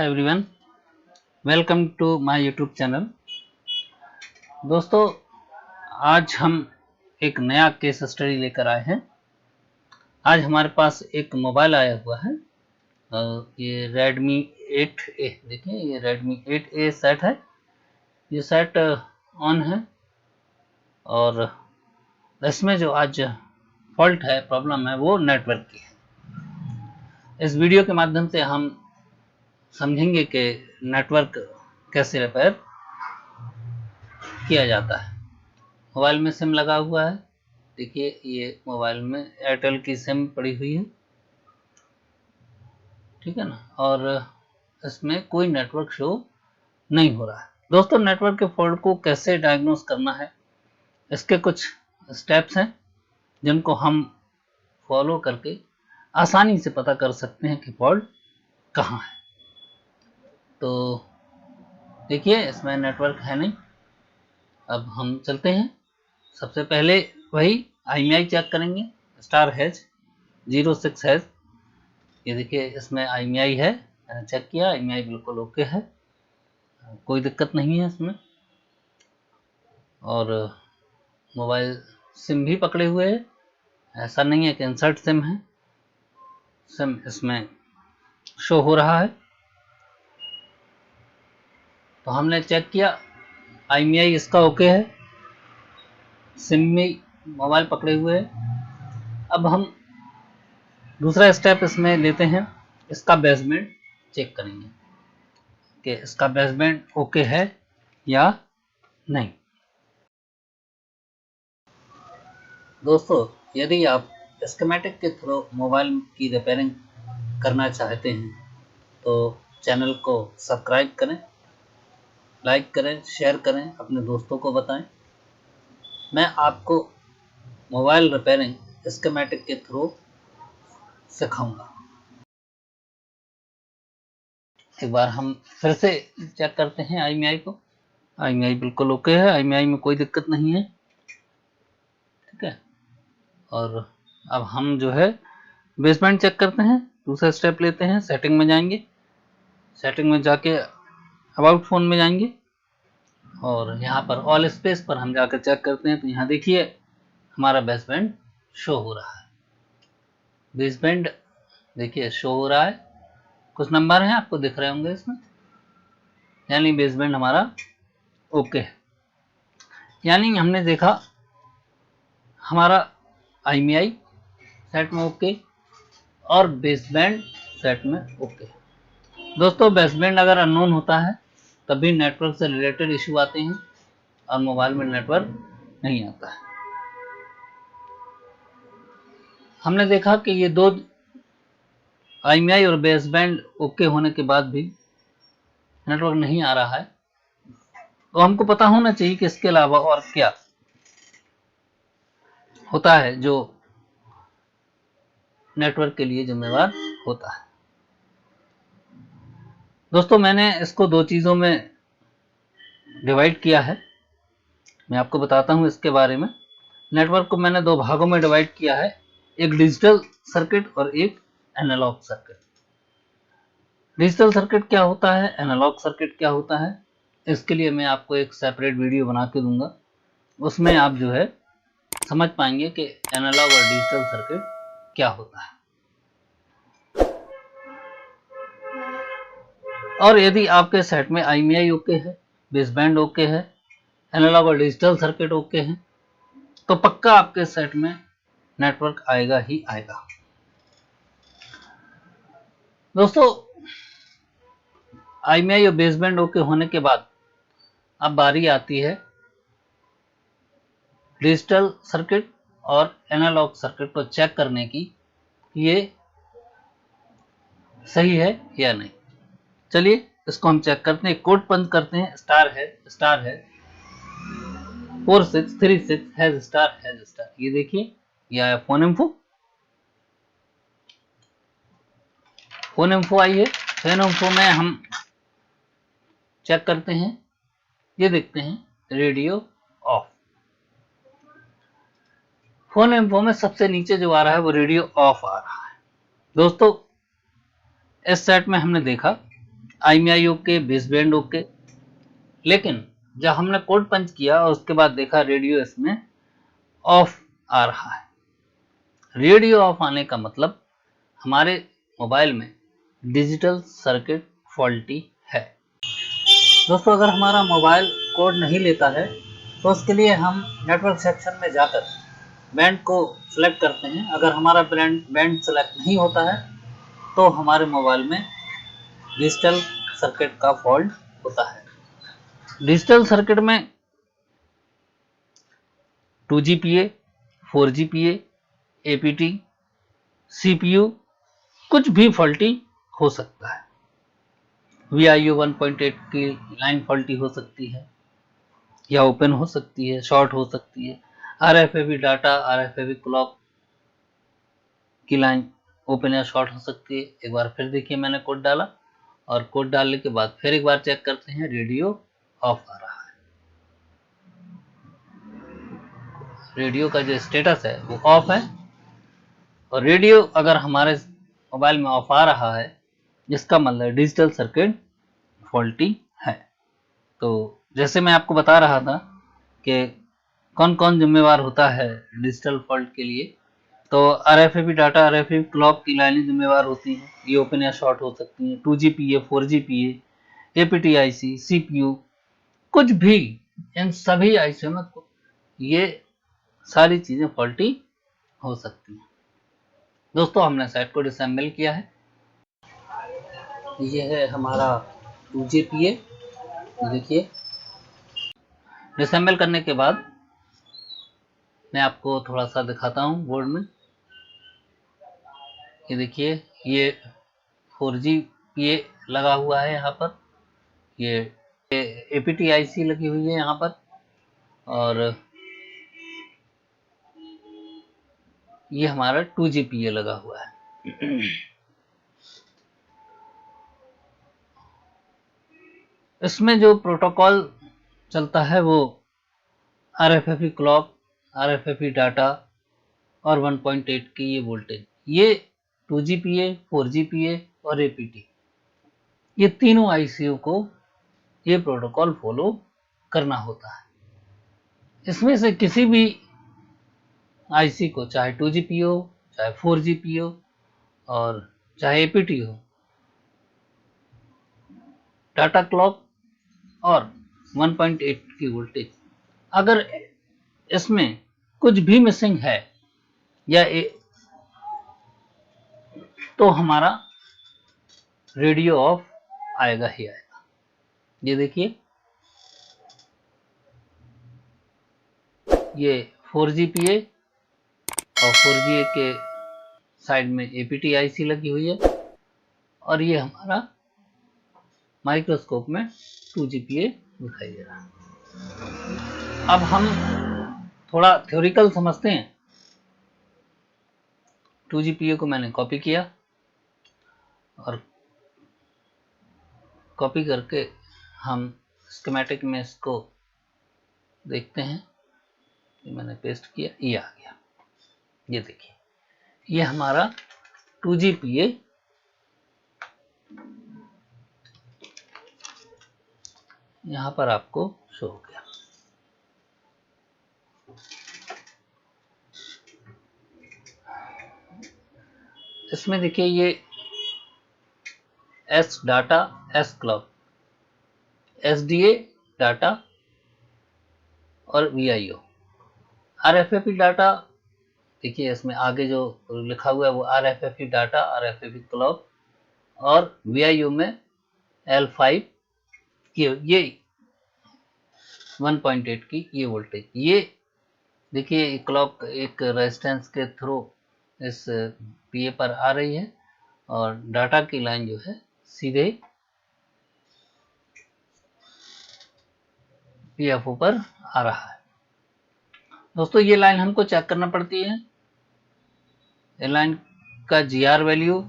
Everyone, welcome to my YouTube channel. दोस्तों, आज हम एक नया केस स्टडी लेकर आए हैं। आज हमारे पास एक मोबाइल आया हुआ है। ये Redmi 8A, देखिए ये Redmi 8A सेट है। ये सेट ऑन है और इसमें जो आज फॉल्ट है, प्रॉब्लम है, वो नेटवर्क की है। इस वीडियो के माध्यम से हम समझेंगे कि नेटवर्क कैसे रिपेयर किया जाता है। मोबाइल में सिम लगा हुआ है। देखिए ये मोबाइल में एयरटेल की सिम पड़ी हुई है, ठीक है ना, और इसमें कोई नेटवर्क शो नहीं हो रहा है। दोस्तों, नेटवर्क के फॉल्ट को कैसे डायग्नोस करना है, इसके कुछ स्टेप्स हैं जिनको हम फॉलो करके आसानी से पता कर सकते हैं कि फॉल्ट कहाँ है। तो देखिए इसमें नेटवर्क है नहीं। अब हम चलते हैं। सबसे पहले वही IMEI चेक करेंगे। स्टार हैज 06 हैज, ये देखिए इसमें IMEI है। मैंने चेक किया, IMEI बिल्कुल ओके है, कोई दिक्कत नहीं है इसमें। और मोबाइल सिम भी पकड़े हुए है, ऐसा नहीं है कि इंसर्ट सिम है। सिम इसमें शो हो रहा है। तो हमने चेक किया, IMEI इसका ओके है, सिम में मोबाइल पकड़े हुए है। अब हम दूसरा स्टेप इसमें लेते हैं, इसका बेसबैंड चेक करेंगे कि इसका बेसबैंड ओके है या नहीं। दोस्तों, यदि आप स्कीमेटिक के थ्रू मोबाइल की रिपेयरिंग करना चाहते हैं तो चैनल को सब्सक्राइब करें, लाइक करें, शेयर करें, अपने दोस्तों को बताएं। मैं आपको मोबाइल रिपेयरिंग स्कीमेटिक के थ्रू सिखाऊंगा। एक बार हम फिर से चेक करते हैं IMEI को। IMEI बिल्कुल ओके है, IMEI में कोई दिक्कत नहीं है, ठीक है। और अब हम जो है बेसबैंड चेक करते हैं। दूसरा स्टेप लेते हैं, सेटिंग में जाएंगे। सेटिंग में जाके अबाउट फोन में जाएंगे और यहाँ पर ऑल स्पेस पर हम जाकर चेक करते हैं। तो यहाँ देखिए हमारा बेसबैंड शो हो रहा है। बेसबैंड देखिए शो हो रहा है, कुछ नंबर हैं आपको दिख रहे होंगे इसमें, यानी बेसबैंड हमारा ओके है। यानी हमने देखा हमारा IMEI सेट में ओके और बेसबैंड सेट में ओके। दोस्तों, बेसबैंड अगर अननोन होता है तब भी नेटवर्क से रिलेटेड इशू आते हैं और मोबाइल में नेटवर्क नहीं आता है। हमने देखा कि ये दो IMEI और बेसबैंड ओके होने के बाद भी नेटवर्क नहीं आ रहा है, तो हमको पता होना चाहिए कि इसके अलावा और क्या होता है जो नेटवर्क के लिए जिम्मेदार होता है। दोस्तों, मैंने इसको दो चीज़ों में डिवाइड किया है, मैं आपको बताता हूं इसके बारे में। नेटवर्क को मैंने दो भागों में डिवाइड किया है, एक डिजिटल सर्किट और एक एनालॉग सर्किट। डिजिटल सर्किट क्या होता है, एनालॉग सर्किट क्या होता है, इसके लिए मैं आपको एक सेपरेट वीडियो बना के दूंगा। उसमें आप जो है समझ पाएंगे कि एनालॉग और डिजिटल सर्किट क्या होता है। और यदि आपके सेट में IMEI ओके है, बेसबैंड ओके है, एनालॉग और डिजिटल सर्किट ओके है, तो पक्का आपके सेट में नेटवर्क आएगा ही आएगा। दोस्तों, IMEI और बेसबैंड ओके होने के बाद अब बारी आती है डिजिटल सर्किट और एनालॉग सर्किट को चेक करने की, ये सही है या नहीं। चलिए इसको हम चेक करते हैं। कोड पंच करते हैं, स्टार है 4636 हैज स्टार। ये देखिए ये आया फोन इन्फो आई है। फोन इन्फो में हम चेक करते हैं, ये देखते हैं रेडियो ऑफ। फोन इन्फो में सबसे नीचे जो आ रहा है वो रेडियो ऑफ आ रहा है। दोस्तों, इस सेट में हमने देखा IMEI ओके, बेसबैंड ओके। लेकिन जब हमने कोड पंच किया और उसके बाद देखा रेडियो इसमें ऑफ आ रहा है। रेडियो ऑफ आने का मतलब हमारे मोबाइल में डिजिटल सर्किट फॉल्टी है। दोस्तों, अगर हमारा मोबाइल कोड नहीं लेता है तो उसके लिए हम नेटवर्क सेक्शन में जाकर बैंड को सिलेक्ट करते हैं। अगर हमारा बैंड सेलेक्ट नहीं होता है तो हमारे मोबाइल में डिजिटल सर्किट का फॉल्ट होता है। डिजिटल सर्किट में 2GPA, 4GPA, APT, CPU कुछ भी फॉल्टी हो सकता है। VIO 1.8 की लाइन फॉल्टी हो सकती है या ओपन हो सकती है, शॉर्ट हो सकती है। RFID डाटा, RFID क्लॉक की लाइन ओपन या शॉर्ट हो सकती है। एक बार फिर देखिए, मैंने कोड डाला और कोड डालने के बाद फिर एक बार चेक करते हैं, रेडियो ऑफ आ रहा है। रेडियो का जो स्टेटस है वो ऑफ है और रेडियो अगर हमारे मोबाइल में ऑफ आ रहा है जिसका मतलब डिजिटल सर्किट फॉल्टी है। तो जैसे मैं आपको बता रहा था कि कौन कौन जिम्मेवार होता है डिजिटल फॉल्ट के लिए, तो RFID डाटा, RFID क्लॉक की लाइनें जिम्मेवार होती हैं। ये ओपन या शॉर्ट हो सकती हैं। 2GPA, 4GPA, APTIC, CPU कुछ भी, इन सभी आईसी में ये सारी चीजें फॉल्टी हो सकती हैं। दोस्तों, हमने साइट को डिसेंबल किया है। ये है हमारा 2GPA। देखिए, डिसेंबल करने के बाद मैं आपको थोड़ा सा दिखाता हूँ बोर्ड में। ये देखिए, ये 4GPA लगा हुआ है यहाँ पर, ये APTIC लगी हुई है यहाँ पर, और ये हमारा 2GPA लगा हुआ है। इसमें जो प्रोटोकॉल चलता है वो RFID क्लॉक, RFID डाटा और 1.8 की ये वोल्टेज, ये 2GPA, 4GPA और APT, ये तीनों आईसीयू को ये प्रोटोकॉल फॉलो करना होता है। इसमें से किसी भी आईसी को, चाहे 2GPA हो, चाहे 4GPA हो और चाहे APT हो, डाटा क्लॉक और 1.8 की वोल्टेज, अगर इसमें कुछ भी मिसिंग है या तो हमारा रेडियो ऑफ आएगा ही आएगा। ये देखिए, ये 4GPA और 4GA के साइड में APTIC लगी हुई है और ये हमारा माइक्रोस्कोप में 2GPA दिखाई दे रहा है। अब हम थोड़ा थ्योरिकल समझते हैं। 2GPA को मैंने कॉपी किया और कॉपी करके हम स्कीमेटिक में इसको देखते हैं। ये मैंने पेस्ट किया, ये आ गया। ये देखिए, ये हमारा 2GPA यहां पर आपको शो हो गया। इसमें देखिए, ये S data, S clock, SDA data और VIO। RFID डाटा देखिए, इसमें आगे जो लिखा हुआ है वो RFID डाटा, RFID क्लॉक और VIO में L5 ये 1.8 की ये वोल्टेज, ये देखिए क्लॉक एक रेजिस्टेंस के थ्रू इस PA पर आ रही है और डाटा की लाइन जो है सीधे PFO पर आ रहा है। दोस्तों, ये लाइन हमको चेक करना पड़ती है। ये लाइन का GR वैल्यू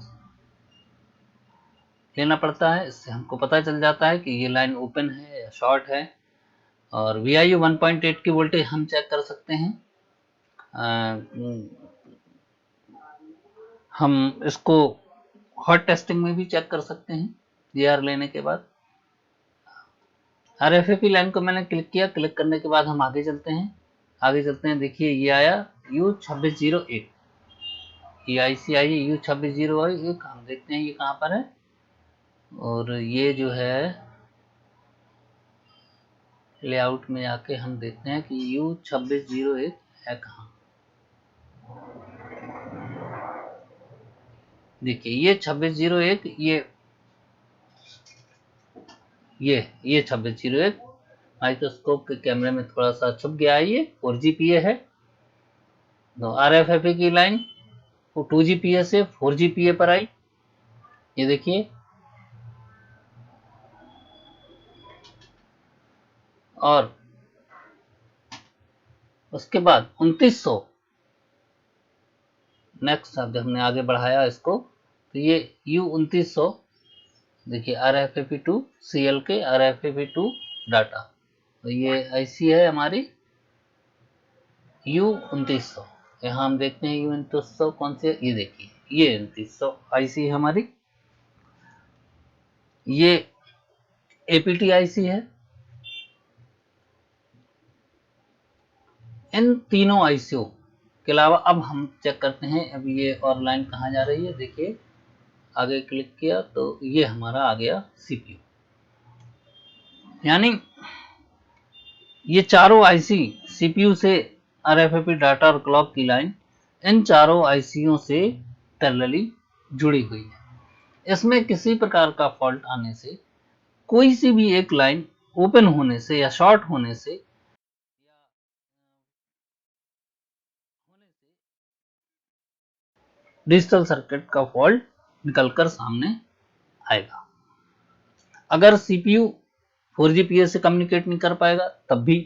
लेना पड़ता है, इससे हमको पता चल जाता है कि ये लाइन ओपन है या शॉर्ट है। और VIO 1.8 की वोल्टेज हम चेक कर सकते हैं। हम इसको हॉट टेस्टिंग में भी चेक कर सकते हैं। GR लेने के बाद RFFP लाइन को मैंने क्लिक किया। क्लिक करने के बाद हम आगे चलते हैं। देखिए ये आया U2601, ये IC आई है U2601। हम देखते हैं ये कहाँ पर है, और ये जो है लेआउट में आके हम देखते हैं कि U2601 है कहाँ। देखिए ये 2601, ये 2601 माइक्रोस्कोप के कैमरे में थोड़ा सा छुप गया है। ये 4GPA है। तो RFFP की लाइन 2GPA से 4GPA पर आई, ये देखिए। और उसके बाद 2900 नेक्स्ट जब हमने आगे बढ़ाया इसको, तो ये U2900 देखिए RFFP2 CL के RFFP2 डाटा। तो ये IC है हमारी U2900। यहाँ हम देखते हैं U2900 कौन से, ये देखिए ये 2900 IC है हमारी। ये APT IC है। इन तीनों ICO के अलावा अब हम चेक करते हैं अब ये और लाइन कहाँ जा रही है। देखिए आगे क्लिक किया तो ये हमारा आ गया CPU। यानी ये चारों IC CPU से RFFP डाटा और क्लॉक की लाइन इन चारों ICओ से पैरेलली जुड़ी हुई है। इसमें किसी प्रकार का फॉल्ट आने से, कोई सी भी एक लाइन ओपन होने से या शॉर्ट होने से डिजिटल सर्किट का फॉल्ट निकलकर सामने आएगा। अगर CPU 4GPA से कम्युनिकेट नहीं कर पाएगा तब भी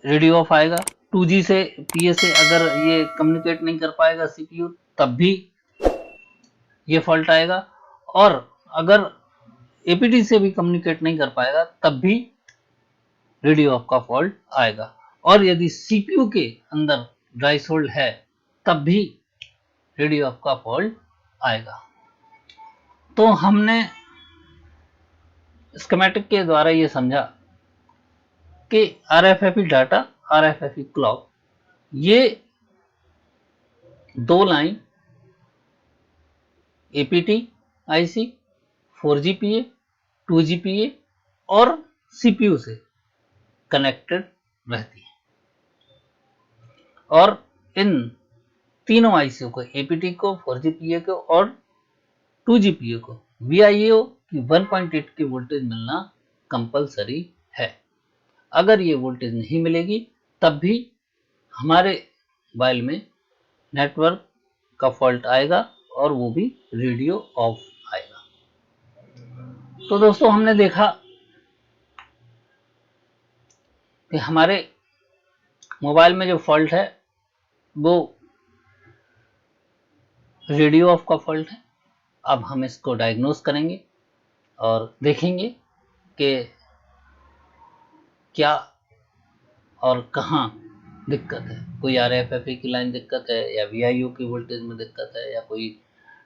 रेडियो ऑफ आएगा। 2G से PA से अगर ये कम्युनिकेट नहीं कर पाएगा CPU, तब भी ये फॉल्ट आएगा। और अगर APT से भी कम्युनिकेट नहीं कर पाएगा तब भी रेडियो ऑफ का फॉल्ट आएगा। और यदि CPU के अंदर ड्राई सोल्ड है तब भी रेडियो ऑफ का फॉल्ट आएगा। तो हमने स्कीमेटिक के द्वारा ये समझा कि RFFP डाटा, RFFP क्लॉक, ये दो line APT IC 4GPA 2GPA और CPU से कनेक्टेड रहती है। और इन तीनों ICO को, APT को, 4GPA को और 2GPA को VIO की 1.8 की वोल्टेज मिलना कंपलसरी है। अगर ये वोल्टेज नहीं मिलेगी तब भी हमारे मोबाइल में नेटवर्क का फॉल्ट आएगा और वो भी रेडियो ऑफ आएगा। तो दोस्तों हमने देखा कि हमारे मोबाइल में जो फॉल्ट है वो रेडियो ऑफ का फॉल्ट है। अब हम इसको डायग्नोस करेंगे और देखेंगे कि क्या और कहाँ दिक्कत है। कोई RFFP की लाइन दिक्कत है, या VIO की वोल्टेज में दिक्कत है, या कोई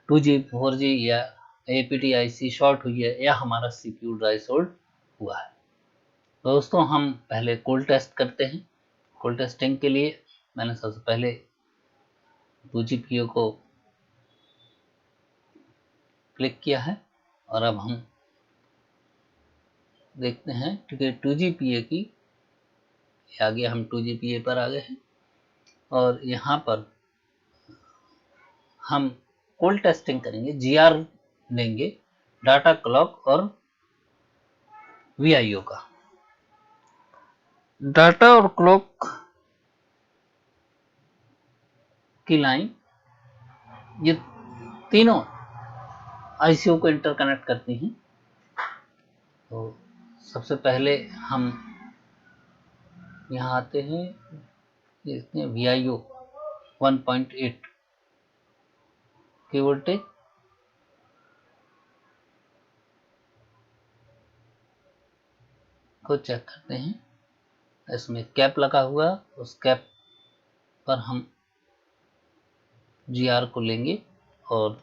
2G 4G या APT IC शॉर्ट हुई है, या हमारा CPU ड्राई सोल्ड हुआ है। दोस्तों हम पहले कोल्ड टेस्ट करते हैं। कोल्ड टेस्टिंग के लिए मैंने सबसे पहले 2GPA को क्लिक किया है और अब हम देखते हैं क्योंकि 2GPA की आगे हम 2GPA पर आ गए हैं और यहाँ पर हम कोल्ड टेस्टिंग करेंगे। GR लेंगे डाटा क्लॉक और VIO का। डाटा और क्लॉक की लाइन ये तीनों ICO को इंटरकनेक्ट करती हैं। तो सबसे पहले हम यहाँ आते हैं, देखते हैं VIO 1.8 की वोल्टेज को चेक करते हैं। इसमें कैप लगा हुआ, उस कैप पर हम GR को लेंगे और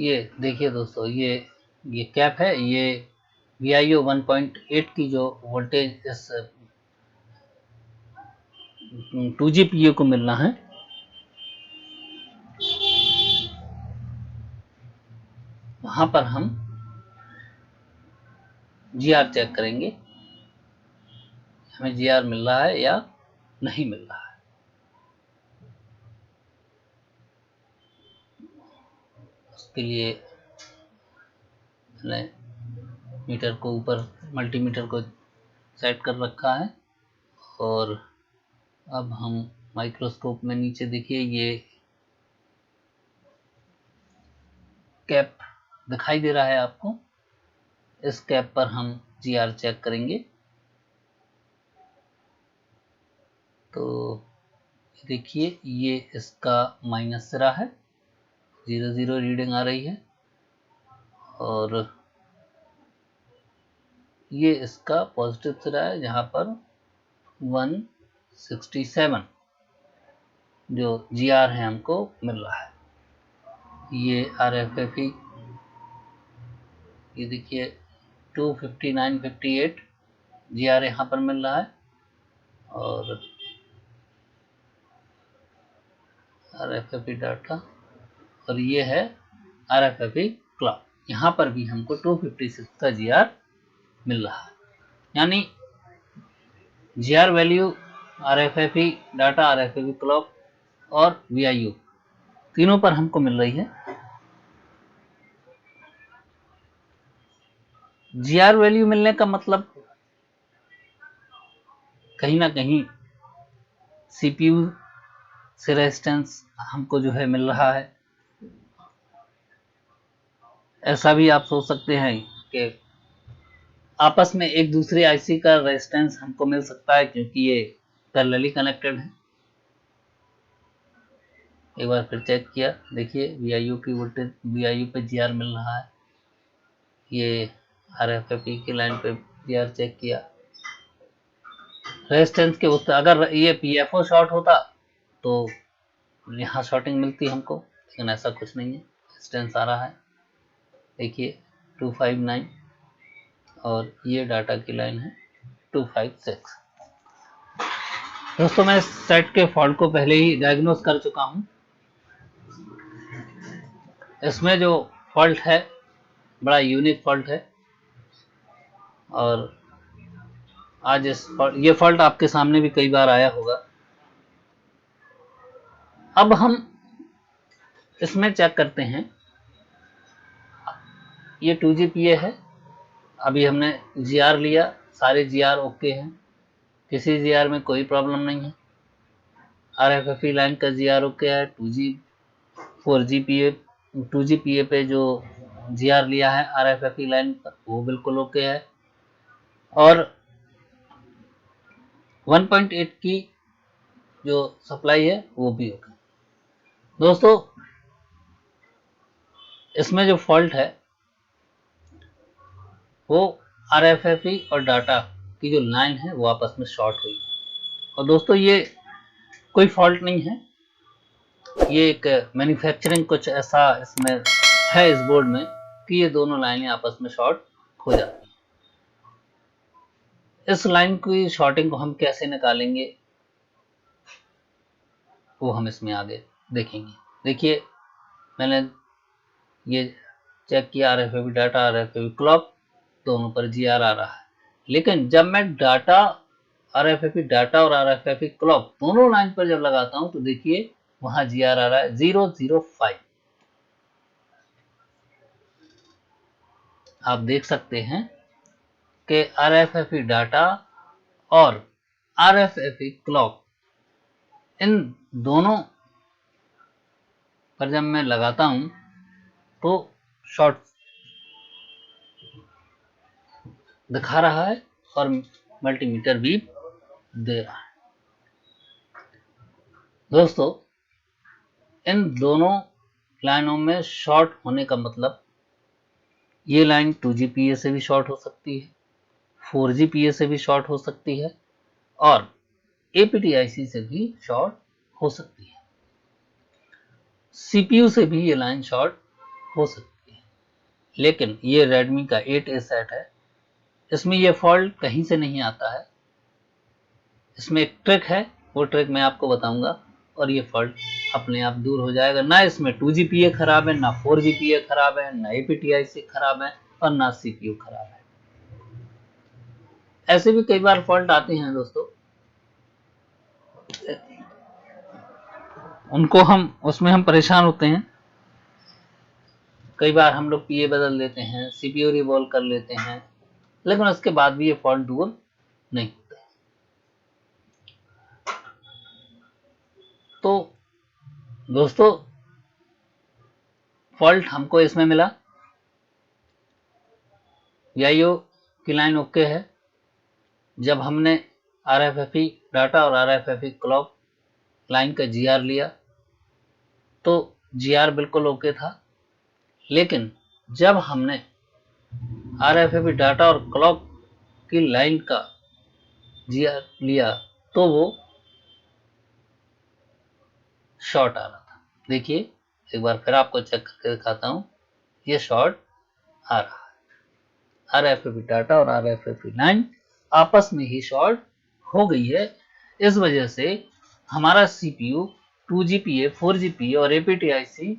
ये देखिए दोस्तों, ये कैप है, ये VIO 1.8 की जो वोल्टेज इस 2GPU को मिलना है, वहां पर हम GR चेक करेंगे, हमें GR मिल रहा है या नहीं मिल रहा है। उसके लिए मैंने मीटर को ऊपर, मल्टीमीटर को सेट कर रखा है, और अब हम माइक्रोस्कोप में नीचे देखिए, ये कैप दिखाई दे रहा है आपको। इस कैप पर हम GR चेक करेंगे। तो देखिए, ये इसका माइनस सिरा है, 0 रीडिंग आ रही है, और ये इसका पॉजिटिव सिरा है जहां पर 167 जो GR है हमको मिल रहा है। ये RFFE, ये देखिए 259.58 GR यहाँ पर मिल रहा है, और RFFE डाटा, और ये है RFFE क्लॉक, यहाँ पर भी हमको 256 का GR मिल रहा है। यानी GR value, RFFE data, RFFE clock और VIO तीनों पर हमको मिल रही है। GR वैल्यू मिलने का मतलब कहीं ना कहीं CPU से रेजिस्टेंस हमको जो है मिल रहा है। ऐसा भी आप सोच सकते हैं कि आपस में एक दूसरे IC का रेजिस्टेंस हमको मिल सकता है, क्योंकि ये पैरेलली कनेक्टेड है। एक बार फिर चेक किया, देखिए VIO की वोल्टेज, VIO पे GR मिल रहा है। ये RFFE की लाइन पे GR चेक किया, रेजिस्टेंस के उस, अगर ये PFO शॉर्ट होता तो यहाँ शॉर्टिंग मिलती हमको, लेकिन ऐसा कुछ नहीं है, रेजिस्टेंस आ रहा है। देखिए 259, और ये डाटा की लाइन है 256। दोस्तों, मैं इस सेट के फॉल्ट को पहले ही डायग्नोस कर चुका हूं। इसमें जो फॉल्ट है बड़ा यूनिक फॉल्ट है, और आज ये फॉल्ट आपके सामने भी कई बार आया होगा। अब हम इसमें चेक करते हैं, ये 2GPA है, अभी हमने GR लिया, सारे GR ओके हैं, किसी GR में कोई प्रॉब्लम नहीं है। RFFE लाइन का GR ओके है, 2GPA पे जो GR लिया है RFFE लाइन पर, वो बिल्कुल ओके है, और 1.8 की जो सप्लाई है वो भी ओके। दोस्तों, इसमें जो फॉल्ट है वो RFFE और डाटा की जो लाइन है वो आपस में शॉर्ट हुई है। और दोस्तों, ये कोई फॉल्ट नहीं है, ये एक मैन्युफैक्चरिंग कुछ ऐसा इसमें है इस बोर्ड में कि ये दोनों लाइनें आपस में शॉर्ट हो जाती हैं। इस लाइन की शॉर्टिंग को हम कैसे निकालेंगे वो हम इसमें आगे देखेंगे। देखिए, मैंने ये चेक किया, RFFE डाटा, RFFE क्लॉक, दोनों पर GR आ रहा है, लेकिन जब मैं डाटा, RFFE डाटा और RFFE क्लॉक दोनों लाइन पर जब लगाता हूं तो देखिए वहां GR आ रहा है 005। आप देख सकते हैं कि RFFE डाटा और RFFE क्लॉक, इन दोनों पर जब मैं लगाता हूं तो शॉर्ट दिखा रहा है और मल्टीमीटर भी दे रहा है। दोस्तों, इन दोनों लाइनों में शॉर्ट होने का मतलब, ये लाइन 2GPA से भी शॉर्ट हो सकती है, 4GPA से भी शॉर्ट हो सकती है, और APTIC से भी शॉर्ट हो सकती है, CPU से भी ये लाइन शॉर्ट हो सकती है। लेकिन ये Redmi का 8A सेट है, इसमें ये फॉल्ट कहीं से नहीं आता है। इसमें एक ट्रिक है, वो ट्रिक मैं आपको बताऊंगा और ये फॉल्ट अपने आप दूर हो जाएगा। ना इसमें 2GPA खराब है, ना 4GPA खराब है, ना APTIC खराब है और ना CPU खराब है। ऐसे भी कई बार फॉल्ट आते हैं दोस्तों, उनको उसमें हम परेशान होते हैं। कई बार हम लोग PA बदल देते हैं, CPU रिवॉल्व कर लेते हैं, लेकिन उसके बाद भी ये फॉल्ट दूर नहीं होते। तो दोस्तों फॉल्ट हमको इसमें मिला, VIO की लाइन ओके है। जब हमने RFFE डाटा और RFFE क्लॉक लाइन का GR लिया तो GR बिल्कुल ओके था, लेकिन जब हमने RFFE डाटा और क्लॉक की लाइन का GR लिया तो वो शॉर्ट आ रहा था। देखिए एक बार फिर आपको चेक करके दिखाता हूं, ये शॉर्ट आ रहा है। RFFE डाटा और RFFE लाइन आपस में ही शॉर्ट हो गई है। इस वजह से हमारा CPU 2GPA, 4GPA और APTIC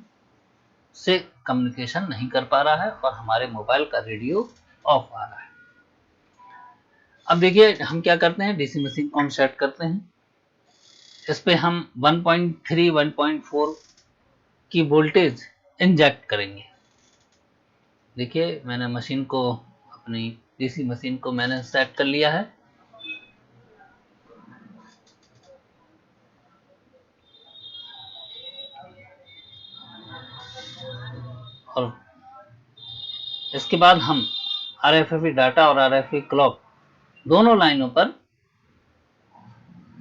से कम्युनिकेशन नहीं कर पा रहा है और हमारे मोबाइल का रेडियो ऑफ आ रहा है। अब देखिए हम क्या करते हैं, डीसी मशीन को हम सेट करते हैं। इस पे हम 1.3, 1.4 की वोल्टेज इंजेक्ट करेंगे। देखिए मैंने मशीन को, अपनी डीसी मशीन को मैंने सेट कर लिया है। और इसके बाद हम RFFE डाटा और RFFE क्लॉक दोनों लाइनों पर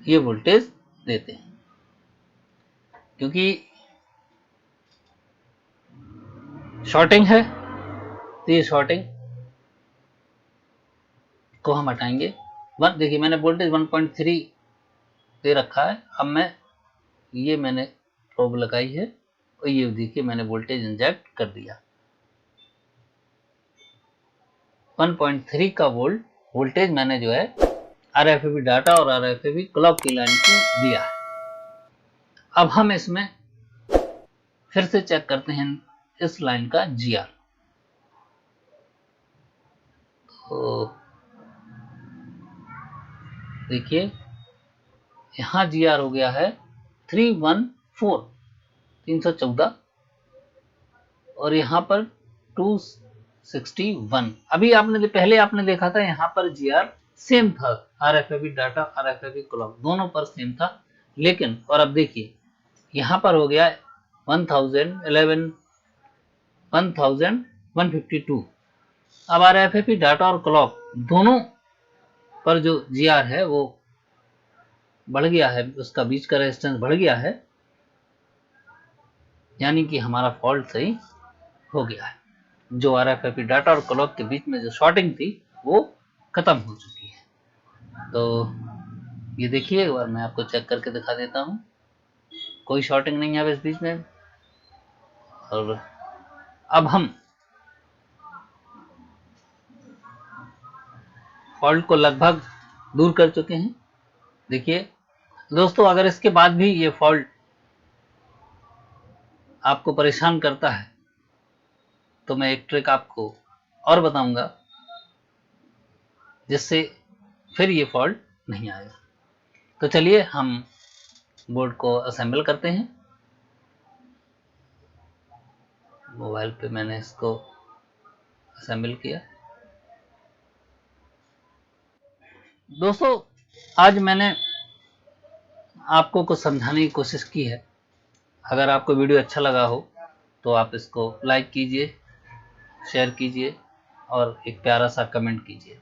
ये वोल्टेज देते हैं, क्योंकि शॉर्टिंग है तो ये शॉर्टिंग को हम हटाएंगे। देखिए मैंने वोल्टेज 1.3 दे रखा है। अब मैंने प्रोब लगाई है और ये देखिए मैंने वोल्टेज इंजेक्ट कर दिया। 1.3 का वोल्टेज मैंने जो है RFFE डाटा और RFFE क्लॉक की लाइन को दिया है। अब हम इसमें फिर से चेक करते हैं इस लाइन का GR। तो देखिए यहां GR हो गया है 314 और यहां पर 261। अभी पहले आपने देखा था यहां पर GR सेम था, RFFE डाटा RFFE क्लॉक दोनों पर सेम था, लेकिन और अब देखिए यहां पर हो गया 1152। अब RFFE डाटा और क्लॉक दोनों पर जो GR है वो बढ़ गया है, उसका बीच का रेजिस्टेंस बढ़ गया है, यानी कि हमारा फॉल्ट सही हो गया है। जो RFFE डाटा और क्लॉक के बीच में जो शॉर्टिंग थी वो खत्म हो चुकी है। तो ये देखिए एक बार मैं आपको चेक करके दिखा देता हूं, कोई शॉर्टिंग नहीं है इस बीच में। और अब हम फॉल्ट को लगभग दूर कर चुके हैं। देखिए दोस्तों अगर इसके बाद भी ये फॉल्ट आपको परेशान करता है तो मैं एक ट्रिक आपको और बताऊंगा, जिससे फिर ये फॉल्ट नहीं आएगा। तो चलिए हम बोर्ड को असेंबल करते हैं। मोबाइल पे मैंने इसको असेंबल किया। दोस्तों आज मैंने आपको कुछ समझाने की कोशिश की है। अगर आपको वीडियो अच्छा लगा हो तो आप इसको लाइक कीजिए, शेयर कीजिए और एक प्यारा सा कमेंट कीजिए।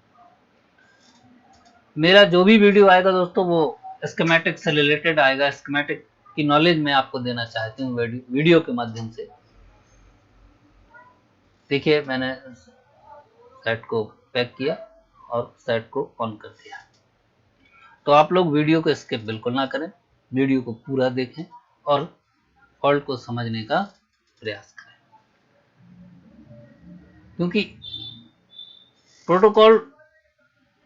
मेरा जो भी वीडियो आएगा दोस्तों वो स्कीमेटिक से रिलेटेड आएगा। स्कीमेटिक की नॉलेज मैं आपको देना चाहती हूँ वीडियो के माध्यम से। देखिए मैंने सेट को पैक किया और सेट को ऑन कर दिया। तो आप लोग वीडियो को स्किप बिल्कुल ना करें, वीडियो को पूरा देखें और फॉल्ट को समझने का प्रयास करें। क्योंकि प्रोटोकॉल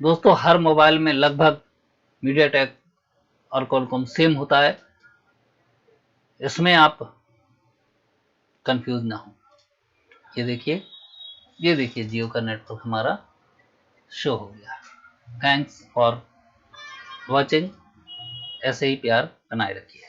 दोस्तों हर मोबाइल में लगभग मीडियाटेक और कॉलकॉम सेम होता है, इसमें आप कंफ्यूज ना हो। ये देखिए जियो का नेटवर्क हमारा शो हो गया। Thanks for watching. ऐसे ही प्यार बनाए रखिए।